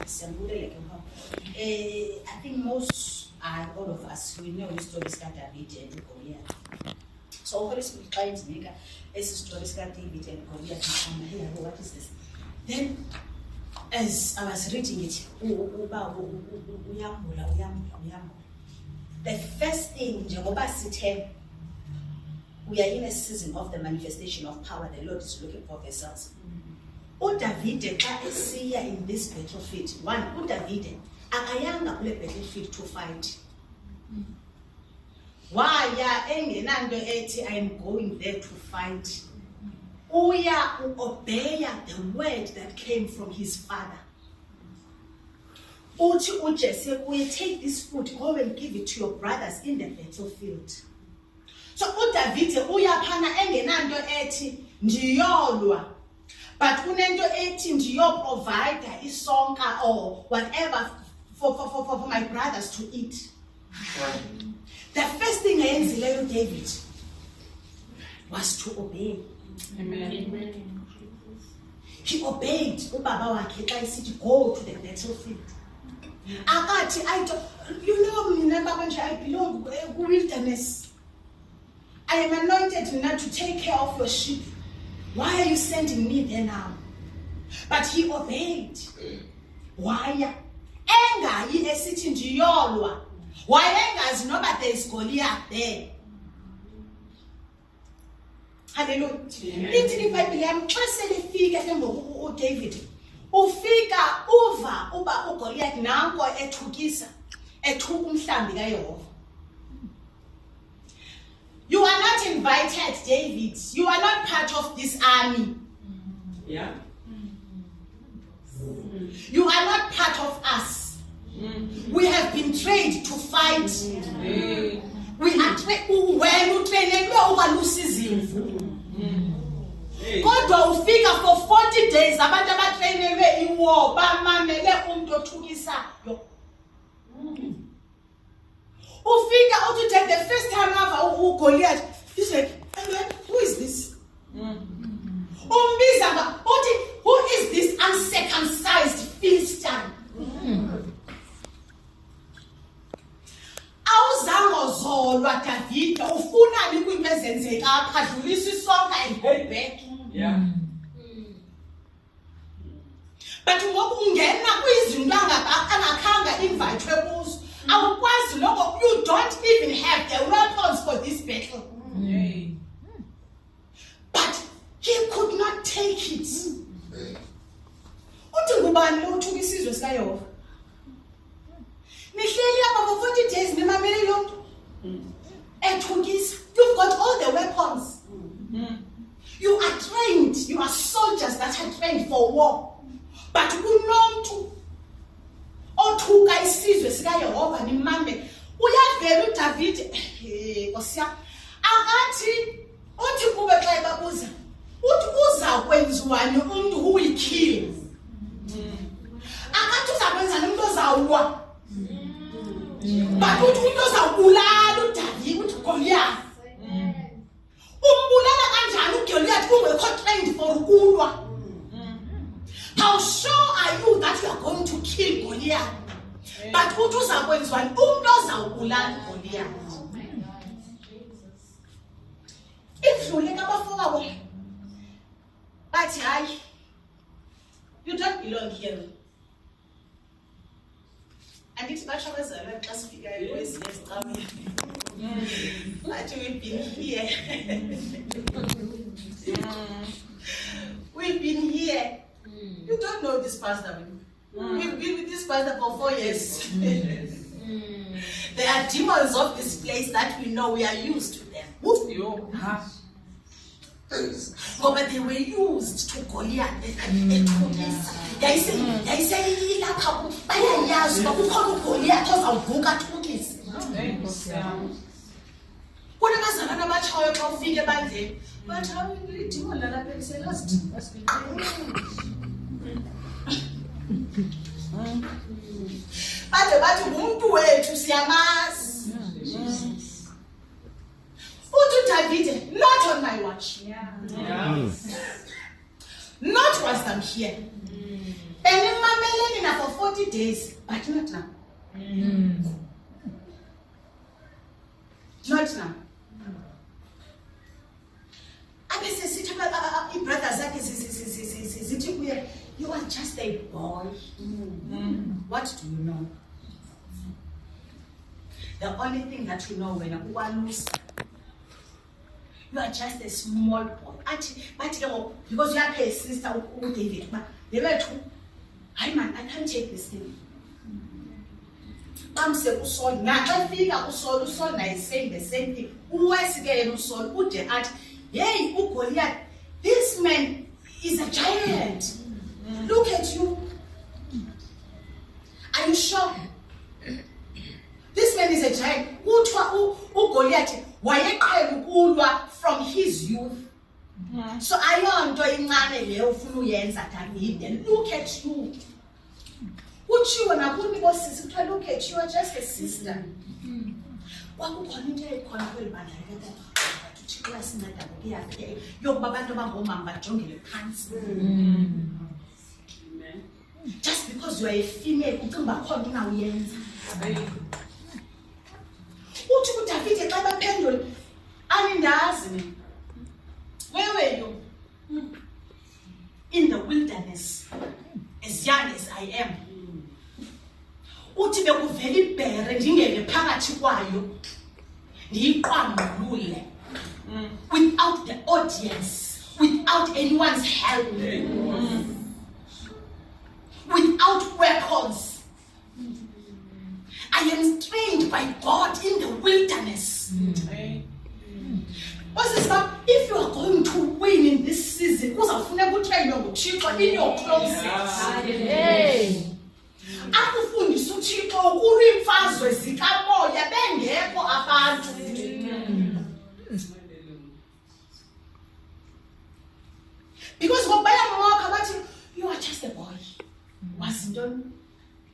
I think most, all of us, we know the stories of David and Goliath. So, Holy Spirit tries to make a story of David and Goliath. What is this? Then, as I was reading it, the first thing, Jehovah said, we are in a season of the manifestation of power. The Lord is looking for vessels. David in this battlefield. One, David, akayanga kule battlefield to fight. Why engenanto ethi I am going there to fight. Uya obey the word that came from his father. Uthi uJese, will take this food, go and give it to your brothers in the battlefield. So uDavid uyaphana engenanto ethi ndiyolwa, but unento ethi ndiyo provide isonka or whatever for my brothers to eat. The first thing ayenzileyo David was to obey. Amen. He obeyed ubaba wakhe xa isithi go to the battlefield. Akathi you know mina baba nje I belong wilderness. I am anointed now to take care of your sheep. Why are you sending me there now? But he obeyed. Why? Engayi esithi ndiyolwa. Why engazi noba there is Goliath there? Hallelujah. Ithi iBhayibhile yami xa selifika ke ngoku uDavid ufika uva uba uGoliath nanko ethukisa ethuka umhlambi kaYehova. You are not invited, David. You are not part of this army. Yeah. You are not part of us. We have been trained to fight. We are when you train kodwa ufika for 40 days abantu abatrainelwe iwar bamamele umuntu othukisayo. Ufika uthi the first time ava Goliath, he said, who is this? Umbiza uthi, who is this uncircumcised Philistine? Awuzange zolwa David, ufunani kwinto ezenzeka apha, dlulisa isonka and go back. Yeah. But ngoku ungena kwizinto angakhanga invite kuzo. You don't even have the weapons for this battle. But he could not take it. Uthi ngubani lo uthuka isizwe sikaYehova? Nihleli apha for 40 days nimamele lo mntu ethukisa. You've got all the weapons. You are trained. You are soldiers that are trained for war. But kunomntu othuka isizwe sikaYehova nimambe. Uyavela uDavid Nkosi akathi uthi kube xa ebabuza uthi uza kwenziwani umuntu who will kill. Akathi uza kwenzani umuntu ozawulwa. But uthi umuntu ozawubulala uDavid uthi Goliath. Umbulala kanjani uGoliath ungekho trained for ukulwa? How sure are you that you are going to kill Goliath? But uthi uza kwenziwani umuntu ozawubulala Goliath. Idlule kabafowabo bathi hayi, you don't belong here. Andithi bashawezela xa sifikayo kwezinye izicawe. Bathi we've been here. We've been here. You don't know this pastor. We've been with this pastor for 4 years. There are demons of this place that we know, we are used to them. But they were used to Goliath. Bathi umuntu wethu siyamazi. Uthi David, not on my watch. Not whilst I'm here. Benimamele nina for 40 days, but not now. Not now. Brothers, you are just a boy. What do you know? The only thing that you know when you are just a small boy. But because you are a sister, David, but they were two. I can't take this thing. Mom said, "Usol, I think Usol is saying the same thing. Who is again Usol? Who the at? Yay, Goliath! This man is a giant. Look at you. Are you sure? This man is a giant. Who Goliath? Why from his youth? So I want to look at you. Look at you, are just a sister. Just because you are a female, where were you? In the wilderness, as young as I am. Without the audience, without anyone's help, without weapons. I am trained by God in the wilderness. What's this about? If you are going to win in this season, because I've never tried in your closet. Akufundisa uThixo ukuri imfazwe zikamoya bengekho abantu. Because you are just a boy. Wasn't done.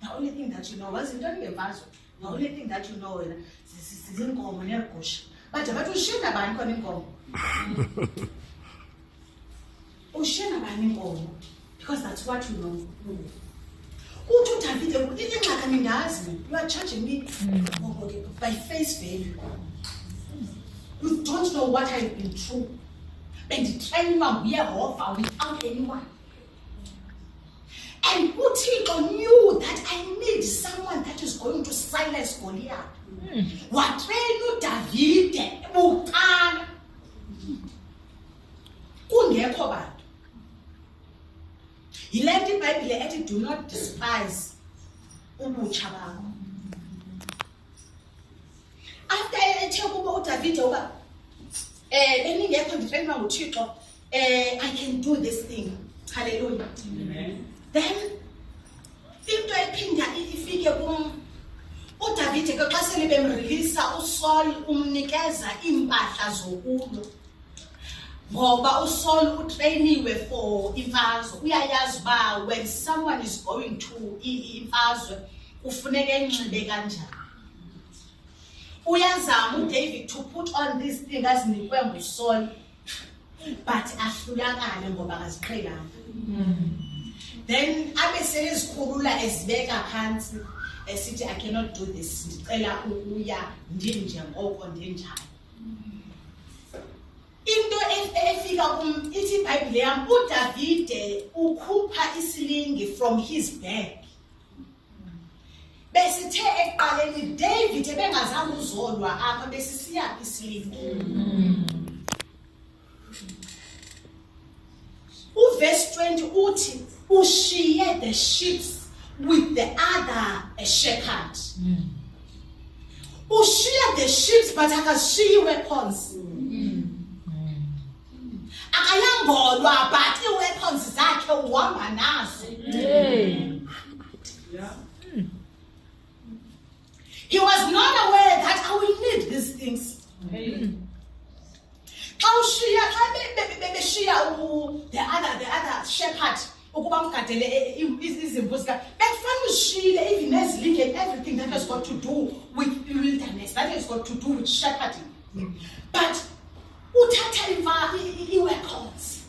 The only thing that you know wasn't done your vaso. The only thing that you know is inkomo negusha. But ushinda bani khona inkomo? Ushinda bani inkomo? Because that's what you know. You are judging me by face value. You don't know what I've been through. And training without anyone. And Uthixo knew that I need someone that is going to silence Goliath. Watrain David buqala. Kungekho bantu. Yile nto iBhayibhile ethi do not despise ubutsha bakho. After ethe kuba uDavid uba beningekho nditrainwa nguThixo, I can do this thing. Hallelujah. Amen. Then into ephinda ifike uDavid ke xa sele bemreleasa uSaul umnikeza impahla zokulwa. Ngoba uSaul utrainiwe for imfazwe. Uyayazi ba when someone is going to imfazwe ufuneka enxibe kanjani. Uyazama uDavid to put on this thing azinikwe nguSaul, but ahlulakale ngoba akaziqhelanga. Then abe selezikhulula ezibeka phansi esithi I cannot do this. Ndicela ukuya ndinje ngoko ndinjani. Into efika ithi iBhayibhile yam uDavide ukhupha isilingi from his bag. Besithe eqaleni David ebengazange uzolwa apha besisiya isilingi. Verse 20 uthi ushiye the sheep with the other shepherd. Ushiye the sheep but akashiyi weapons. Akayangolwa but weapons zakhe uhamba nazo. He was not aware that I will need these things. The other shepherd ukuba mgadele izimvu zika bekufanele ushile even ezilike and everything that has got to do with wilderness, that has got to do with shepherding. But uthatha i-weapons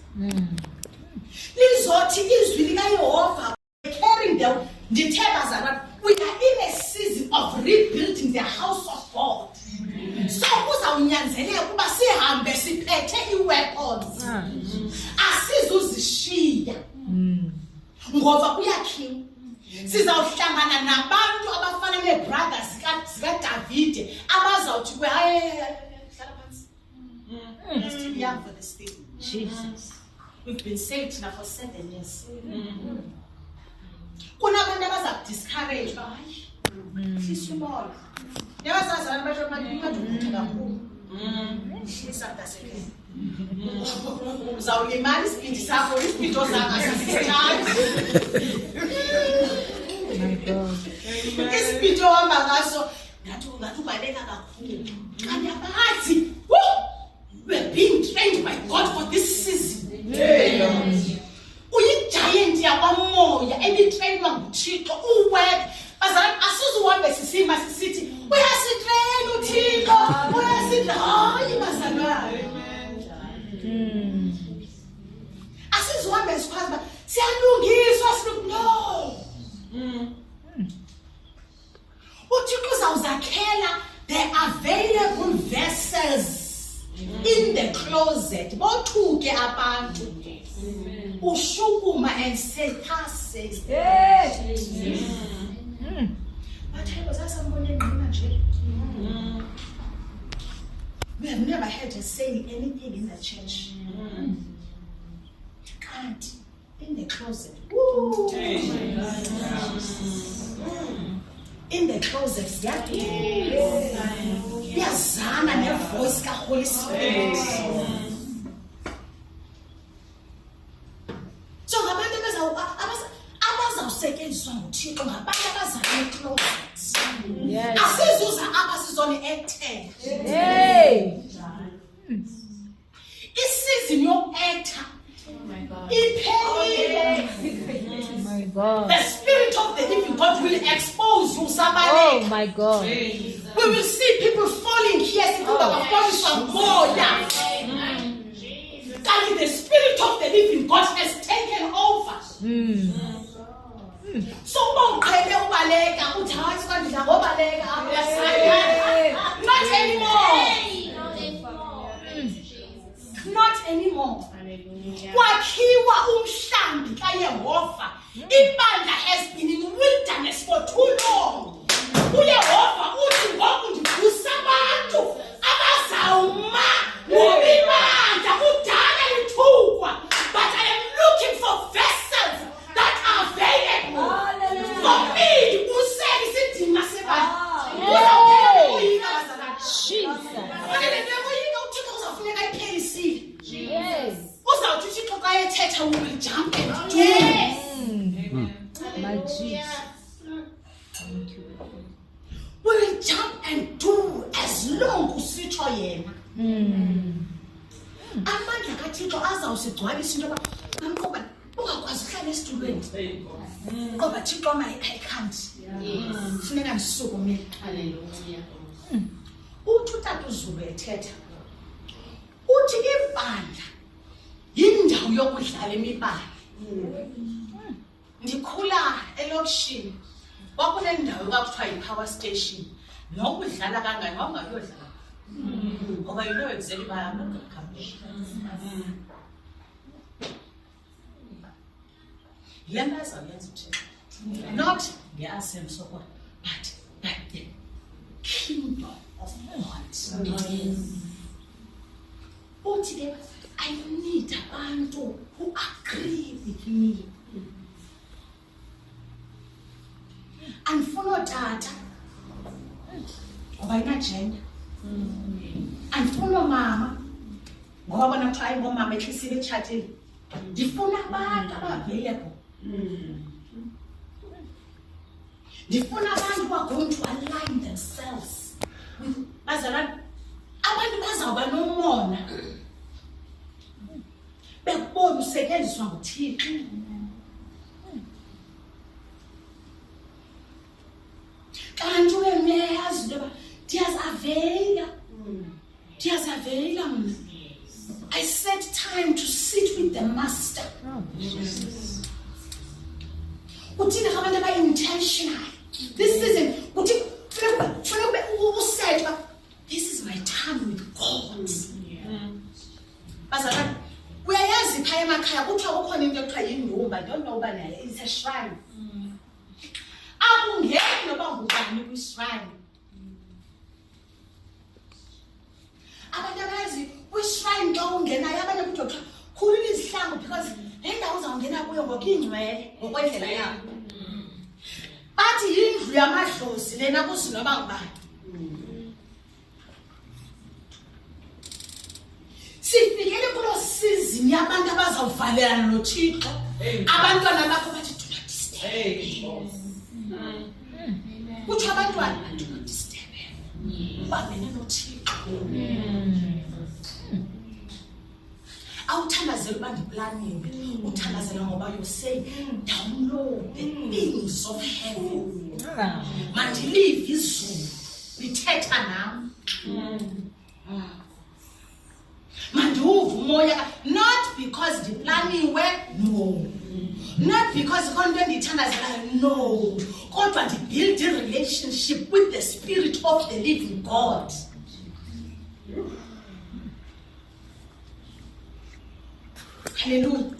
lizothi izwi likaYehova carrying we are in a season of rebuilding the house of God. So kuzawunyanzeleka kuba sihambe siphethe iweapons. Asizuzishiya. Ngoba kuyakhiwa. Sizawuhlangana nabantu abafana nebrothers zikaDavide abazawuthi let's be young for this thing. Jesus. We've been saved now for 7 years. Kunabantu abazakudiscourage hayi. Sisubona. Yazazi abantu basho manje ingadukuthe kakhulu. Hlisakaseke. Uzawulimala isibindi sakho, isibindi osakasisithatha. My God. Isibindi ohamba ngaso ngathi ubaleka kakhulu. Kanti abathi, we're being trained by God for this season. Uyigiant yakwamoya ebitrainwa nguThixo uweb. Bazalwane asizuhambe sisima sisithi uyasitrain uThixo, uyasitrain bazalwane. Asizuhambe sikwazi ba siyalungiswa no. uThixo uzawuzakhela the available vessels in the closet. Bothuke abantu. Ushukuma and say, "Thus says the Lord." But I was asking we have never heard her say anything in the church. Can't in the closet. In the closet, yazana ne voice ka Holy Spirit. So ngabantu abazawusetyenziswa nguThixo ngabantu abazana ne-closet. Asizuza apha sizone acting. Isizini yoku-acta iphelile. My God. The Spirit of the living God will expose you. Oh my God. We will see people falling here. The Spirit of the living God has taken over. So not anymore. Not anymore. Kwakhiwa umhlambi kaYehova. Ibandla has been in wilderness for too long. UYehova uthi ngoku ndivusa abantu abazawuma ngobibandla kudala lithukwa. But I am looking for vessels that are available. Ngomili usele isidima sebandla. Jesus. Yes. We will jump and do. My Jesus. We will jump and do as long as we try. Amandla kaThixo azawusigcwalisa into yoba ungakwazi ukuhlala esitulweni. Ngoba Thixo I can't. Funeka ndisukumile. Hallelujah. Uthi uTata uZulu ethetha. Uthi ibandla yindawo yokudlala imibala. Ndikhula elokishini. Kwakunendawo kwakuthiwa yi-power station. Nokudlala kangani wawungayodlala. Ngoba you know exactly why I'm not coming. Yena azawuyenza uThixo. Not the assem so what, but the kingdom of God. Uthi I need abantu who agree with me. Andifuna tata ngoba inagenda. Andifuna mama ngoba bona xa ingomama ehlisile etshatile. Ndifuna abantu available. Ndifuna abantu who are going to align themselves with bazalwane. Abantu bazawuba nomona bekubona usetyenziswa nguThixo. Kanti uyayazi into yoba ndiyazaveyila mna. I set time to sit with the master. Uthina abantu ube intentional. This season, uthi ufuna ube uset uba this is my time with God. Bazalwane, uyayazi phaya emakhaya kuthiwa kukhona into ekuthiwa yindumba. I don't know uba nayo. It's a shrine. Akungeni noba ngubani kwishrine. Abantu abayazi kwishrine xa ungenayo abanye kuthiwa khulula izihlangu because le ndawo uzawungena kuyo ngoku ingcwele ngokwendlela yabo. Bathi yindlu yamadlozi lena kusinoba ngubani. Sifikele kulo season yabantu abazawuvalelana noThixo. Abantwana bakho bathi do not disturb. Kuthiwa abantwana do not disturb. Ubambene noThixo. Awuthandazela uba ndiplaniwe. Uthandazela ngoba you're saying download the things of heaven. Mandilive izulu lithetha nam. Manduva umoya, not because ndiplaniwe, no. Not because konto endiyithandazelayo, no. Kodwa build a relationship with the Spirit of the living God. Hallelujah.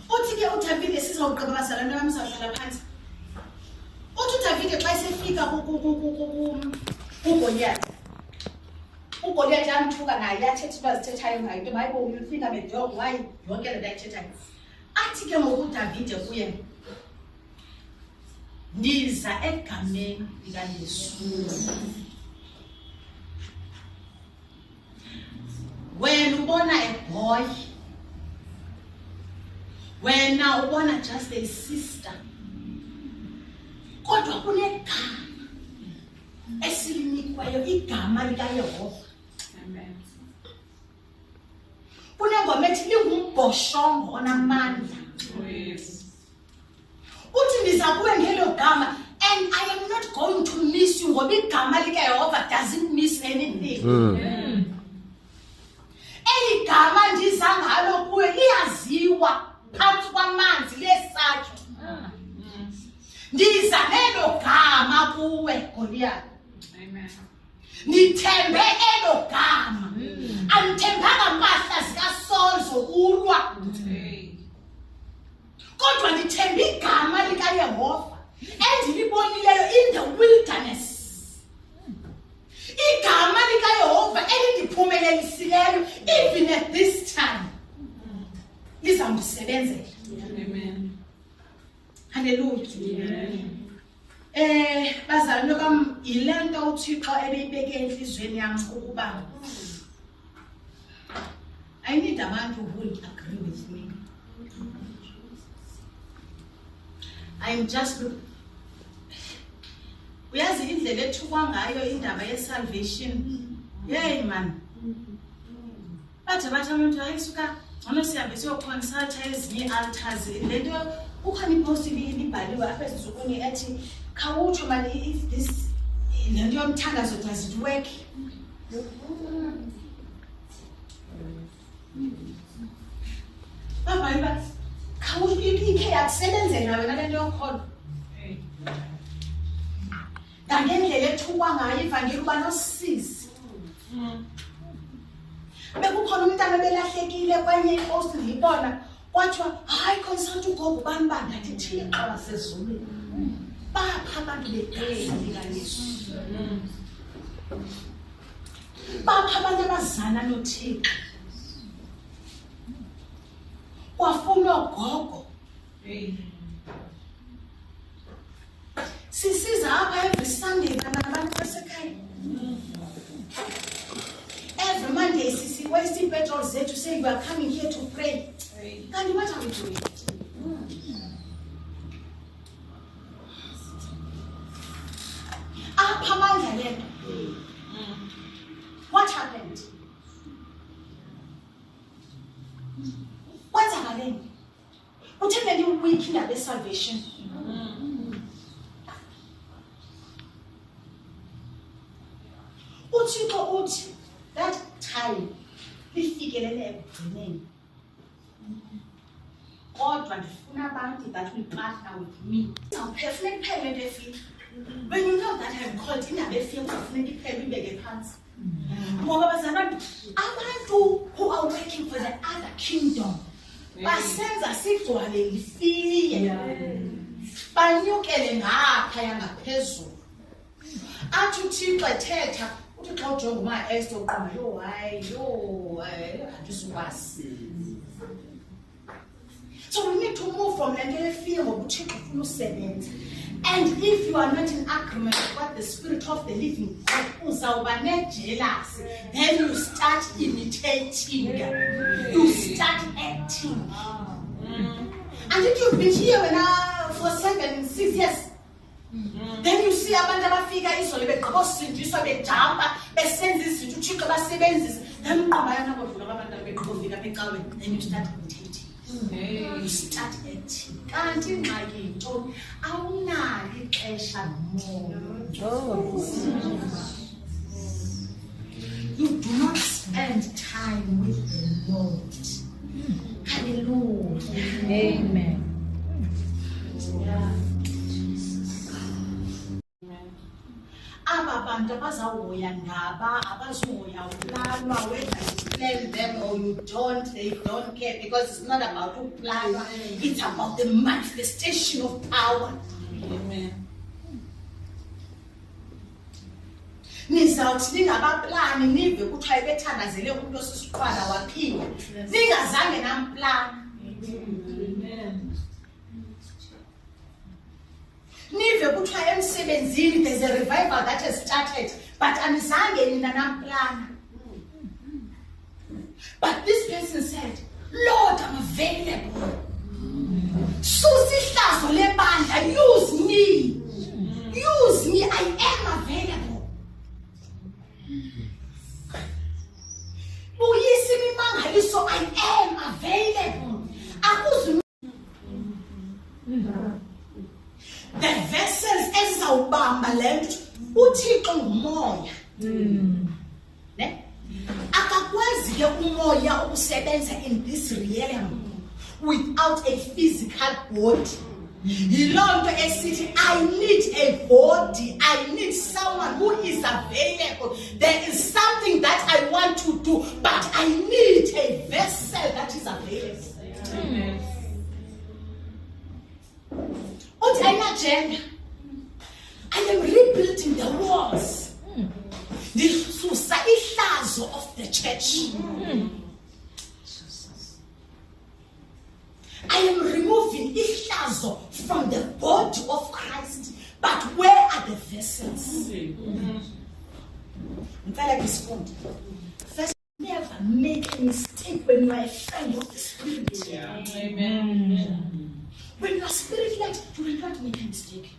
Uthi ke uDavide sizawuqaba bazalwane bami sizawuhlala phansi. Uthi uDavide xa esefika kuGoliath. uGoliath yamthuka naye yathetha into azithethayo ngayo. Into hayibo you think I'm a dog, why yonke le nto ayithethayo. Athi ke ngoku uDavide kuye ndiza egameni likaYesu. Wena ubona a boy, wena ubona just a sister, kodwa kunegama esilinikwayo, igama likaYehova. Amen. Kunengoma ethi lingumbhoshongo onamandla. Uthi ndiza kuwe ngelo gama, and I am not going to miss you ngoba igama likaYehova doesn't miss anything. Eli gama ndiza ngalo kuwe liyaziwa phantsi kwamanzi lesathu. Ndiza nelo gama kuwe Goliath. Amen. Nithembe elo gama. Andithembanga mpahla zikaSaul zokulwa. Kodwa ndithembe igama likaYehova endilibonileyo in the wilderness. Igama likaYehova elindiphumelelisileyo even at this time. Lizamsebenzela. Amen. Hallelujah. Bazalwane bami, yile nto uThixo ebeyibeke enhlizweni yami ukuba I need abantu who will agree with me. I'm just uyazi indlela ethukwa ngayo indaba ye-salvation. Yey man. Bathi abantu ayisuka ngcono sihambe siyoconsulta ezinye altars. Le nto ukhona ipost ibhaliwe apha ezizukuni ethi khawutsho man if this le nto yomthandazo does it work. Baba khawutsho ikhe yakusebenzela wena le nto yokholo. Ngendlela ethukwa ngayo ivangeli uba nosisi. Bekukhona umntana obelahlekile kwenye ipost ndiyibona kwathiwa hayi consult ugogo ubani ndathi thile xa wasezulwini. Bapha abantu begama likaYesu. Bapha abantu abazana noThixo. Kwafuna ugogo. Sisiza apha every Sunday nabantu basekhaya. Every Monday sisi waste petrol zethu say we are coming here to pray. Kanti what are we doing? Apha amandla lento. What happened? What's happening? Uthenge ndi week indaba ye-salvation. uThixo uthi that time lifikelele ekugcineni. Kodwa ndifuna abantu that will partner with me. Now, perfect payment fee. When you know that I'm called in a field of many payment hands. Abantu who are working for the other kingdom. Basenza sigcwale lifiye. Banyukele ngapha yangaphezulu. Athi uThixo ethetha uthi xa ujonga uMaEsther uqonda yo hayi andisukwazi. So we need to move from lento yefiye ngoba uThixo ufuna usebenza. And if you are not in agreement with what the Spirit of the living God uzawuba ne-jealous, then you start imitating, you start acting. And if you've been here for 7-6 years, then you see abantu abafika izolo begqobosindiswa bejampa besenza izinto uThixo basebenzisa, then uqaba yana kodwa abantu beqhubeka becaweni, then you start imitating. You start acting. Kanti ingxaki yintoni? Awunalo ixesha nomoya. You do not spend time with the Lord. Hallelujah. Amen. Aba bantu abazahoya ndaba abazohoya ukulala, whether you plan them or you don't, they don't care, because it's not about ukulala, it's about the manifestation of power. Amen. Nizawuthi ningabaplani nive kuthiwa bethandazele umuntu osisiqwala waphila ningazange namplana. Nive kuthiwa emsebenzini there's a revival that has started, but anizange nina namplana. But this person said, Lord, I'm available. Susihlazo lebandla, use me. Use me, I am available. Buyisi mimangaliso, I am available. Akuzu the vessels ezizawubamba lento uThixo ngumoya. Ne? Akakwazi ke umoya ukusebenza in this realm without a physical body. Yilonto esithi I need a body, I need someone who is available. There is something that I want to do, but I need a vessel that is available. Agenda. I am rebuilding the walls. The society of the church. I am removing ihlazo from the body of Christ. But where are the vessels? First, never make a mistake when you are a friend of the Spirit. Yeah. Amen. When you are spirit-led, you will not make a mistake.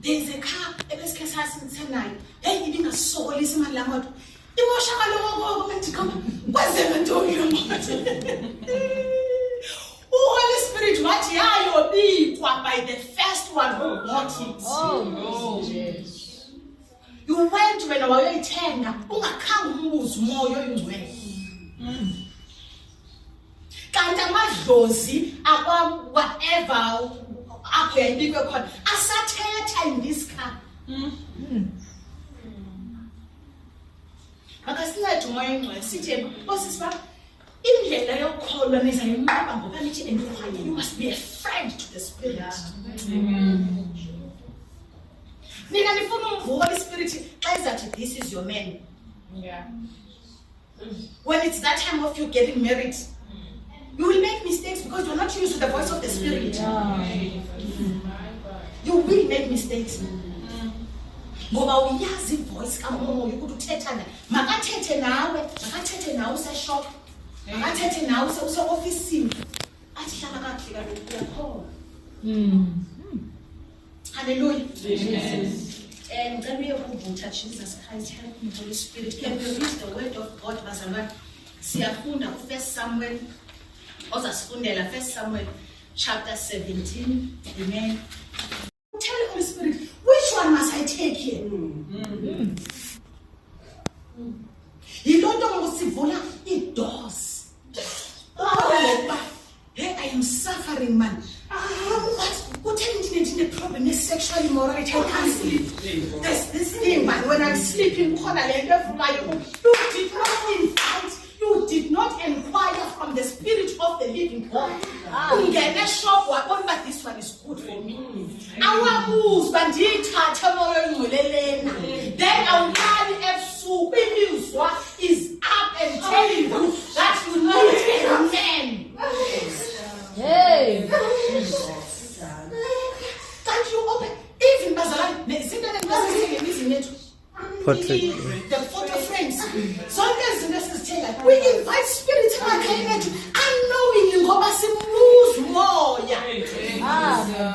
There is a car, a best case has tonight. Then you didn't so listen my lamot. Holy Spirit, what you be by the first one who got it. Oh, yes. You went when I was 10, ungakhange umuzi umoya oyingcwele. Kanti amadlozi akwa whatever akho yayibikwe khona asathetha in this car. Akasincede umoya oyingcwele sithi osisiba indlela yokholwa nizayinqaba ngoba nithi endikhanye, you must be a friend to the Spirit. Amen. Mina nifuna Holy Spirit xa izathi this is your man. Yeah. When it's that time of you getting married, you will make mistakes because you're not used to the voice of the Spirit. You will make mistakes. Ngoba uyazi voice kamoya ukuthi uthetha naye. Makathethe nawe useshop. Makathethe nawe use-ofisini. Athi hlala kahle kaloku uyakholwa. Hallelujah. And then we have Jesus Christ, help me, Holy Spirit. Can we read the word of God? Siyafunda ku 1 Samuel. Osasifundela 1 Samuel chapter 17. Amen. Tell the Holy Spirit, which one must I take here? Yilonto ngosivula i-doors. Hey, I am suffering, man. problem is sexual immorality. I can't sleep. There's this thing, man. When I'm sleeping, you did not inquire from the spirit of the living God. Ungene shop wabona but this one is good for me. Awabuzwa ndiyithatha moyo engcwelelena. Then awulali ebusuku imizwa is up and telling you that you need a man. Hey. Can't you open even bazalwane nezinto engibazisengemizini yethu? The photo frames. Zonke izinto esizithenga. We invite spirits emakhayeni ethu unknowingly ngoba simuza umoya.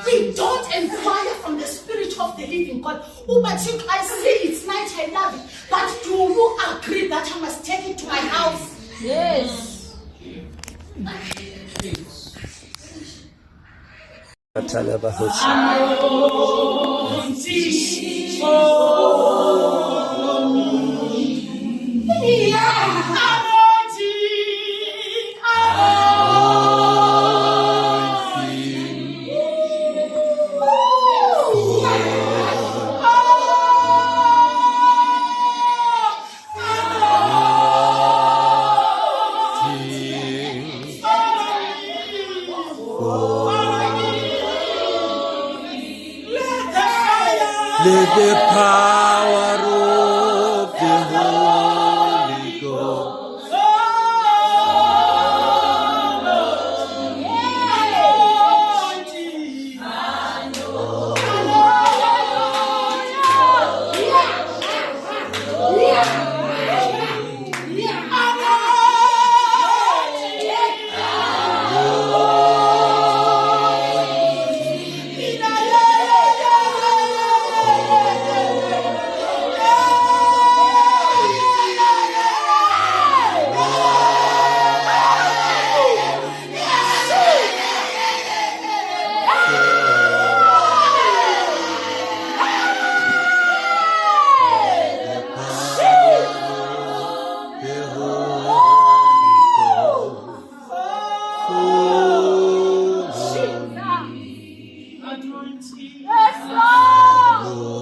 We don't inquire from the spirit of the living God. But I see it's night, I love it. But do you agree that I must take it to my house? Yes. Let the power of the Holy Ghost Yes, Lord.